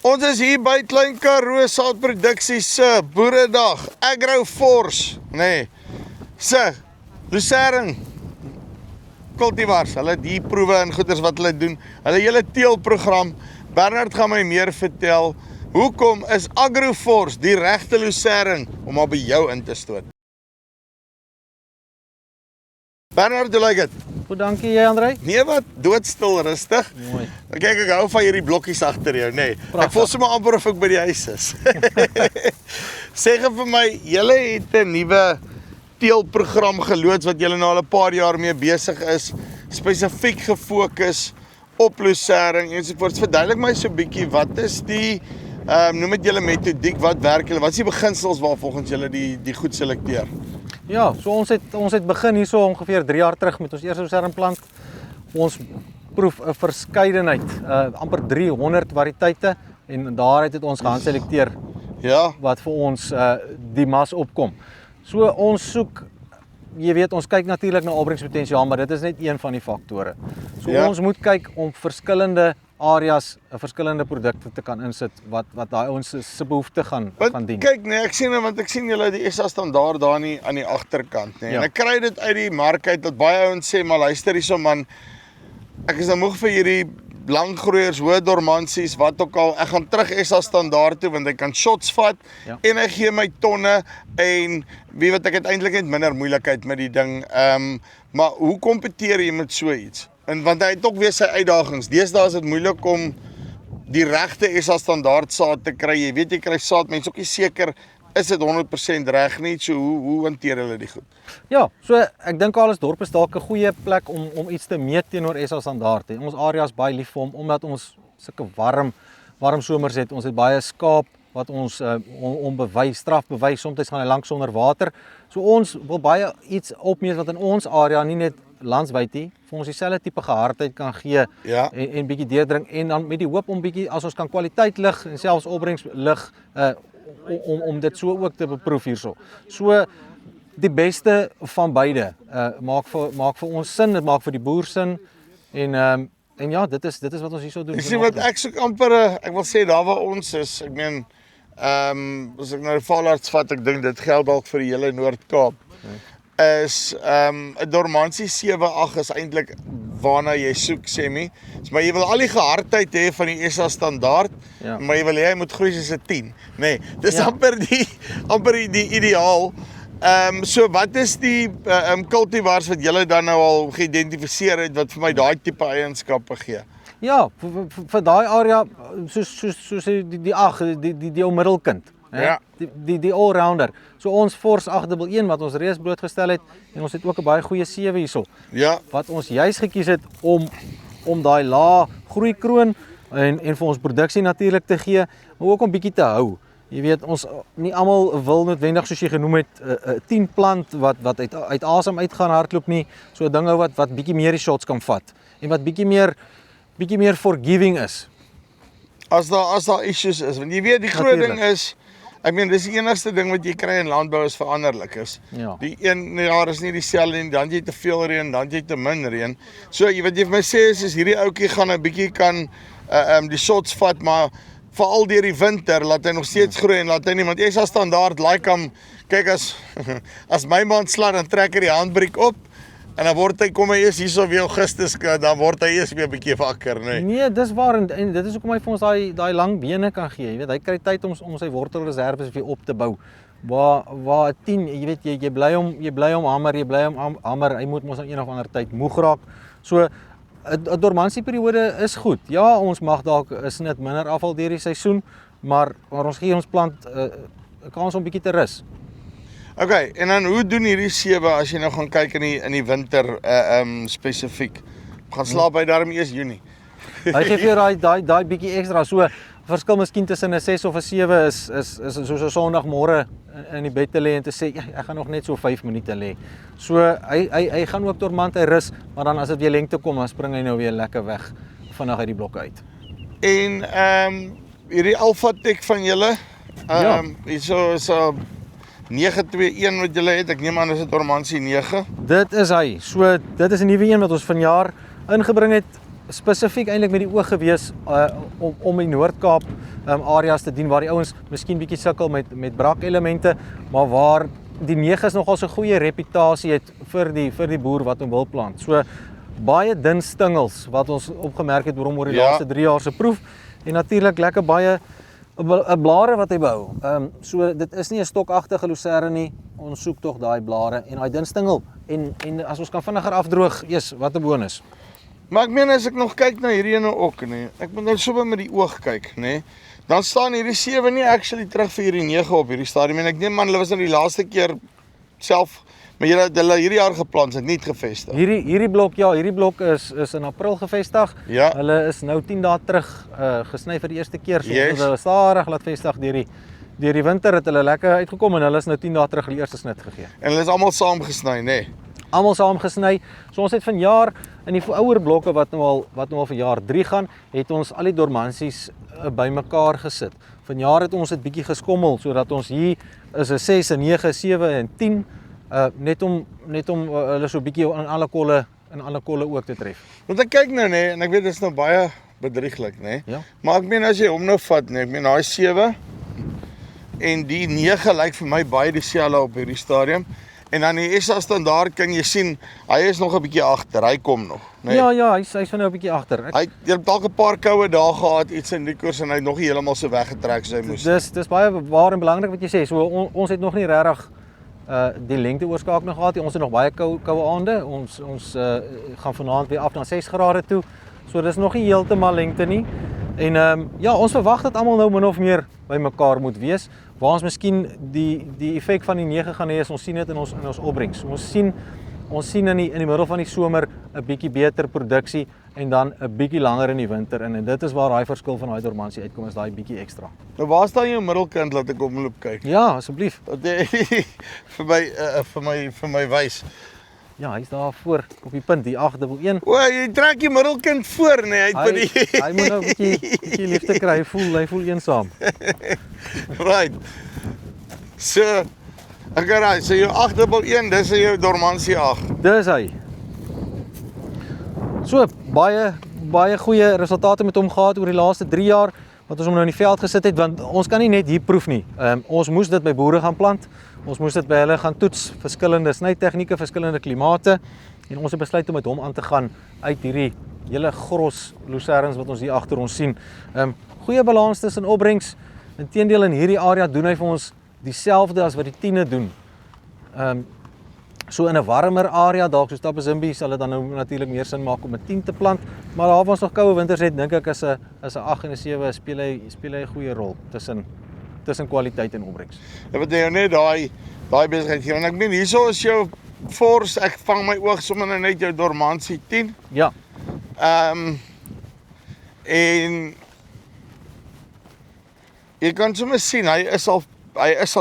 Ons is hier by Klein Karoo Saadproduksies se Boeredag, Agroforce, nee, se lucerne cultivars, hulle die proewe en goeders wat hulle doen, hulle hele teelprogram. Bernard gaan my meer vertel, hoekom is Agroforce die regte lucerne om al by jou in te stoot? Bernard, hoe lyk dit? Goed, dankie jy André. Nee wat, doodstil, rustig. Mooi. Kyk, ek hou van hierdie blokkies agter jou, nee. Ek voel sommer amper of ek by die huis is. Sê gou vir my, julle het 'n nuwe teelprogram geloods wat julle nou al 'n paar jaar mee besig is, spesifiek gefokus op lucerne ensovoorts. Verduidelik my so 'n bietjie, wat is die noem dit julle metodiek, wat werk julle? Wat is die beginsels waar volgens julle die goed selekteer? Ja, so ons het begin hierso ongeveer 3 jaar terug met ons eerste lucerneplant. Ons proef 'n verskeidenheid, amper 300 variëteite en daaruit het ons gaan selekteer. Ja, Wat vir ons die mas opkom. So ons soek, jy weet, ons kyk natuurlik na opbrengspotensiaal, maar dit is net een van die faktore. So Ja. ons moet kyk om verskillende areas, verskillende produkte te kan insit wat daai ons se behoefte gaan dien. Kyk nee, ek sien want ek sien julle die SA standaard daar nie aan die agterkant nee. Ja. En ek kry dit uit die mark uit dat baie ouens sê maar luister hierso man, ek is nou moeg vir hierdie langgroeiers, hoë dormansies, wat ook al. Ek gaan terug SA standaard toe want hy kan shots vat en hy gee my tonne en wie weet ek het eintlik net minder moeilikheid met die ding. Maar hoe kompeteer jy met so iets? En want hy het ook weer sy uitdagings. Deesdae is dit moeilik om die regte SA standaard saad te kry. Jy weet jy kry saad, mense ook nie seker is dit 100% reg nie. So hoe hanteer hulle die goed? Ja, so ek dink Alesdorp is dalk 'n goeie plek om iets te meet teenoor SA standaard. Ons area is baie lief vir hom omdat ons sulke warm somers het. Ons het baie skaap wat ons onbewys, strafbewys, soms gaan hy lank sonder water. So ons wil baie iets opmeet wat in ons area nie net landwyd nie, vir ons dieselfde tipe gehardheid kan gee en bietjie deurdring en dan met die hoop om bietjie as ons kan kwaliteit lig en selfs opbrengs lig om dit so ook te beproef hierso. So die beste van beide maak vir ons sin, dit maak vir die boer sin en ja, dit is wat ons hierso doen. Ek sien wat ek soek amper ek wil sê daar waar ons is. Ek meen as ek nou die Valarts vat, ek dink dit geld dalk vir die hele Noord-Kaap. Is 'n dormansie 7-8 is eintlik waarna jy soek, sê my. Maar jy wil al die gehardheid hê van die SA standaard, maar jy wil hê hy moet groei soos 'n 10. Nee, dis amper die ideaal. So wat is die cultivars wat julle dan nou al geïdentifiseer het wat vir my daai tipe eienskappe gee? Ja, vir daai area soos die middelkind. Ja. Die all-rounder. So ons Force 811 wat ons reeds blootgestel het en ons het ook 'n baie goeie 7 hierso. Ja. Wat ons juis gekies het om daai lae groeikroon en vir ons produksie natuurlik te gee, maar ook om bietjie te hou. Jy weet, ons nie almal wil noodwendig soos jy genoem het 'n 10 plant wat uit asem uitgaan hardloop nie. So 'n ding wat bietjie meer die shots kan vat en wat bietjie meer forgiving is. As daar issues is, want jy weet die groot ding is, ek meen dis die enigste ding wat jy kry in landbou is veranderlik is. Ja. Die een jaar is nie dieselfde nie, dan jy te veel reën, dan jy te min reën. So jy wat jy vir my sê is hierdie ouetjie gaan 'n bietjie kan die shots vat, maar veral deur die winter laat hy nog steeds groei en laat hy nie, want jy is as standaard hom, kyk as my man slaan dan trek hy die handbriek op. En dan word hy, kom hy eers hierso weer Augustus, dan word hy eers weer 'n bietjie wakker, nee. Nee, dis waar en dit is hoekom hy vir ons daai lang bene kan gee. Jy weet, hy kry tyd om sy wortelreserves weer op te bou. Waar 10, jy weet jy bly hom hamer, hy moet mos aan een of ander tyd moeg raak. So 'n dormansieperiode is goed. Ja, ons mag dalk 'n snit minder afval deur die seisoen, maar ons gee ons plant 'n kans om bietjie te rus. Okay, en dan hoe doen hierdie 7 as jy nou gaan kyk in die winter spesifiek? Gaan slaap by daarom eers Junie. Hy gee vir daai bietjie ekstra. So verskil miskien tussen 'n 6 of 'n 7 is soos 'n Sondagmôre in die bed te lê en te sê ek gaan nog net so 5 minute lê. So hy gaan ook dormant hy rus, maar dan as dit weer lengte kom, dan spring hy nou weer lekker weg vinnig uit die blokke uit. En hierdie Alphatech van julle, hierso is 921 wat julle het. Ek neem aan is dit dormansie 9. Dit is hy. So dit is 'n nuwe een wat ons vanjaar ingebring het spesifiek eintlik met die oog gewees om die Noord-Kaap areas te dien waar die ouens miskien bietjie sukkel met brakelemente, maar waar die 9 is nogal so 'n goeie reputasie het vir die boer wat hom wil plant. So baie dun stingels wat ons opgemerk het oor die laaste 3 jaar se proef en natuurlik lekker baie blare wat hy behou. So dit is nie 'n stokagtige lucerne nie. Ons soek tog daai blare en daai dun stingel en as ons kan vinniger afdroog, wat 'n bonus. Maar ek meen as ek nog kyk na hierdie ene ook, nee. Ek moet nou sommer met die oog kyk, nee. Dan staan hierdie 7 nie actually terug vir hierdie 9 op hierdie stadium en ek neem man, hulle was nou die laaste keer self maar hulle hierdie jaar geplant, het nie gevestig. Hierdie blok is in April gevestig. Ja. Hulle is nou 10 dae terug gesny vir die eerste keer. So Yes. hulle stadig laat vestig deur die winter het hulle lekker uitgekom en hulle is nou 10 dae terug die eerste snit gegee. En hulle is almal saam gesny, nee. Almal saam gesny. So ons het vanjaar in die ouer blokke wat nou al vir jaar 3 gaan, het ons al die dormansies bymekaar gesit. Vanjaar het ons dit bietjie geskommel sodat ons hier is 'n 6, 'n 9, 'n 7 en 10 net om hulle so bietjie in alle kolle ook te tref. Want ek kyk nou nee en ek weet dit is nou baie bedrieglik, nê. Ja. Maar ek meen as jy hom nou vat, nê, ek meen daai 7 en die 9 lyk vir my baie dieselfde op hierdie stadium. En dan die SA standaard kan jy sien, hy is nog 'n bietjie agter, hy kom nog, nê. Ja, hy's nou 'n bietjie agter. Hy het dalk 'n paar koue dae gehad iets in die koers en hy het nog nie heeltemal so weggetrek soos hy moes. Dis baie waar en belangrik wat jy sê. So ons het nog nie regtig die lengte oorskakeling gehad nie. Ons het nog baie koue aande. Ons gaan vanaand weer af na 6 grade toe. So dis nog nie heeltemal lengte nie. En ons verwag dat almal nou min of meer bymekaar moet wees. Waar ons miskien die effek van die 9 gaan hê is ons sien dit in ons opbrengs. Ons sien in die middel van die somer 'n bietjie beter produksie en dan 'n bietjie langer in die winter en dit is waar daai verskil van daai dormansie uitkom, is daai bietjie ekstra. Nou waar staan jou middelkind laat ek omloop kyk? Ja, asseblief. vir my wys. Ja, hy's daar voor op die punt, die 811. O, jy trek die middelkind voor, nee, Hy moet nou 'n bietjie liefde kry. Hy voel eensaam. Right. So, okay, so jou 811, dis jou dormansie 8. Dis hy. So baie goeie resultate met hom gehad oor die laaste 3 jaar wat ons hom nou in die veld gesit het, want ons kan nie net hier proef nie. Ons moes dit by boere gaan plant. Ons moes dit by hulle gaan toets, verskillende snytegnieke, verskillende klimate en ons het besluit om met hom aan te gaan uit hierdie hele gros lucernes wat ons hier agter ons sien. Goeie balans tussen opbrengs. Inteendeel in hierdie area doen hy vir ons dieselfde as wat die 10e doen. So in 'n warmer area, dalk soos Tappazimbi, sal dit dan nou natuurlik meer sin maak om 'n 10 te plant, maar daar waar ons nog koue winters het, dink ek is 'n 8 en 'n 7 speel hy 'n goeie rol tussen kwaliteit en opbrengs. Ja, wat jy net daai besigheid gee. En ek meen hierso is jou Force, ek vang my oog sommer nou net jou dormansie 10. Ja. En jy kan sommer sien hy is al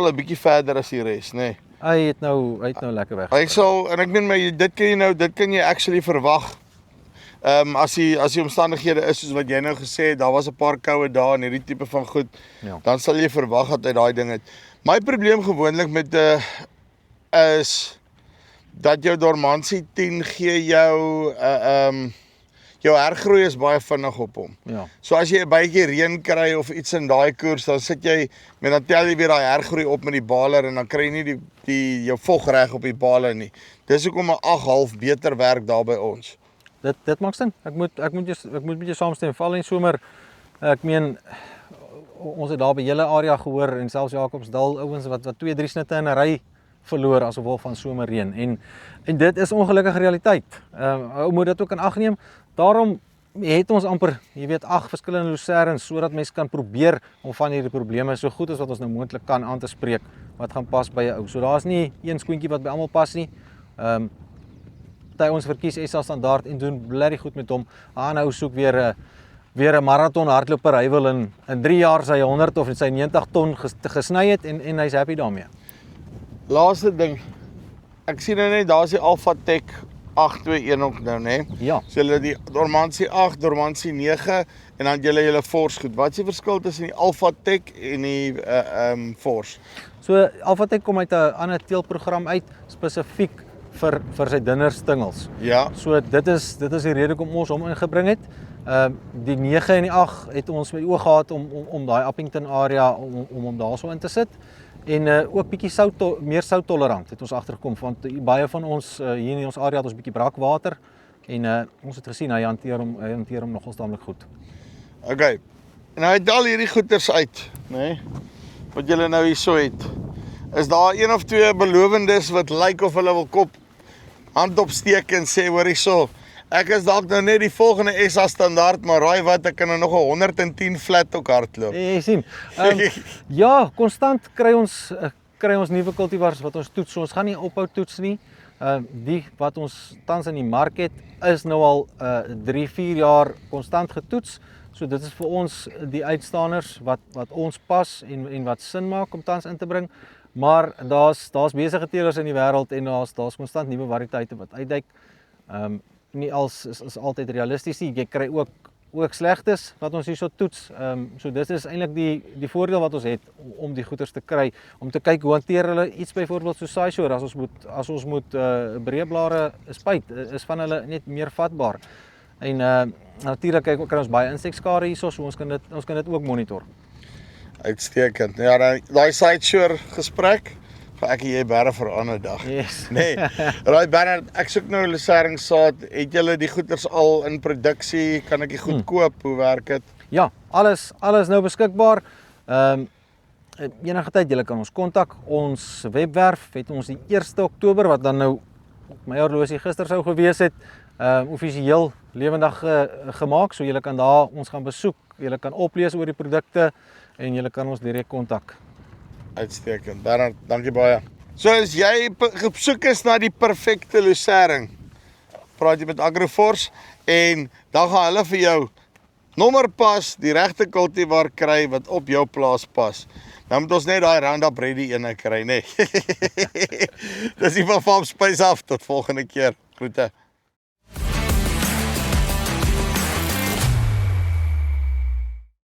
'n bietjie verder as die res, nê. Nee. Hy het nou lekker weg. Hy sal en ek meen dit kan jy actually verwag. As die omstandighede is soos wat jy nou gesê het, daar was 'n paar koue dae en hierdie tipe van goed, Ja. Dan sal jy verwag dat hy daai ding het. My probleem gewoonlik met is dat jou dormansie 10 gee jou jou hergroei is baie vinnig op hom. Ja. So as jy 'n bietjie reën kry of iets in daai koers, dan sit jy met dan tel jy weer daai hergroei op met die baler en dan kry jy nie die jou vog reg op die baler nie. Dis hoekom 'n 8,5 beter werk daar by ons. Dit maak sin. Ek moet met jou saamstem. Val en somer, ek meen ons het daar by julle area gehoor en selfs Jacobsdal ouens wat 2-3 snitte in 'n ry verloor as gevolg van somerreën en dit is ongelukkige realiteit. Ou moet dit ook in ag neem. Daarom het ons amper, 8 verskillende lucernes sodat mense kan probeer om van hierdie probleme so goed as wat ons nou moontlik kan aan te spreek wat gaan pas by 'n ou. So daar's nie een skoentjie wat by almal pas nie. Ons verkies SA standaard en doen blerry goed met hom. Nou soek weer 'n marathon hardloper. Hy wil in 3 jaar sy 100 of sy 90 ton gesny het en hy's happy daarmee. Laaste ding. Ek sien nou net daar's die Alphatech 821 ook nou, né? Ja. So hulle die dormansie 8, dormansie 9 en dan julle Force goed. Wat is die verskil tussen die Alphatech en die Force? So Alphatech kom uit 'n ander teelprogram uit spesifiek vir sy dinnerstingels. Ja. So dit is die rede hoekom ons hom ingebring het. Die 9 en die 8 het ons met oog gehad om daai Appington area om hom daarso in te sit. En ook bietjie meer souttolerant het ons agtergekom, want baie van ons hier in ons area het ons bietjie brakwater en ons het gesien hy hanteer hom nogals taamlik goed. Okay. En nou het al hierdie goeders uit, né? Wat julle nou hierso het. Is daar een of twee belowendes wat lyk of hulle wil kop hand opsteek en sê hoor hierso, ek is dalk nou net die volgende SA standaard, maar raai wat, ek kan nou nog 110 flat ook hardloop. Jy sien. Ja, konstant kry ons nuwe kultivars wat ons toets. So ons gaan nie ophou toets nie. Die wat ons tans in die mark het, is nou al 3-4 jaar konstant getoets. So dit is vir ons die uitstaanders wat ons pas en wat sin maak om tans in te bring. Maar daar's besige teelers in die wêreld en daar's konstant nuwe variëteite wat uitduik. Nie als is altyd realisties nie. Jy kry ook slegtes wat ons hierso toets. So dit is eintlik die voordeel wat ons het om die goeders te kry, om te kyk hoe hanteer hulle iets byvoorbeeld so saaisoor as ons moet breëblare spuit, is van hulle net meer vatbaar. En natuurlik kry ons baie insekskade hierso, so ons kan dit ook monitor. Uitstekend. Ja, daai sideshore gesprek, gaan ek en jy bære vir 'n ander dag. Yes. Nee. Right Bernard, ek soek nou luceringssaad. Het julle die goeders al in produksie? Kan ek die goed koop? Hoe werk dit? Ja, alles nou beskikbaar. Enige tyd julle kan ons kontak. Ons webwerf het ons die 1 Oktober wat dan nou op my horlosie gister sou gewees het, offisieel lewendig gemaak. So julle kan daar ons gaan besoek. Julle kan oplees oor die produkte en julle kan ons direk kontak. Uitstekend. Bernard, dankie baie. So as jy op soek is na die perfekte lucering, praat jy met Agroforce en dan gaan hulle vir jou nommerpas, die regte kultivar kry wat op jou plaas pas. Nou moet ons net daai Roundup Ready ene kry, nê. Dis die van Farm Space af tot volgende keer. Groete.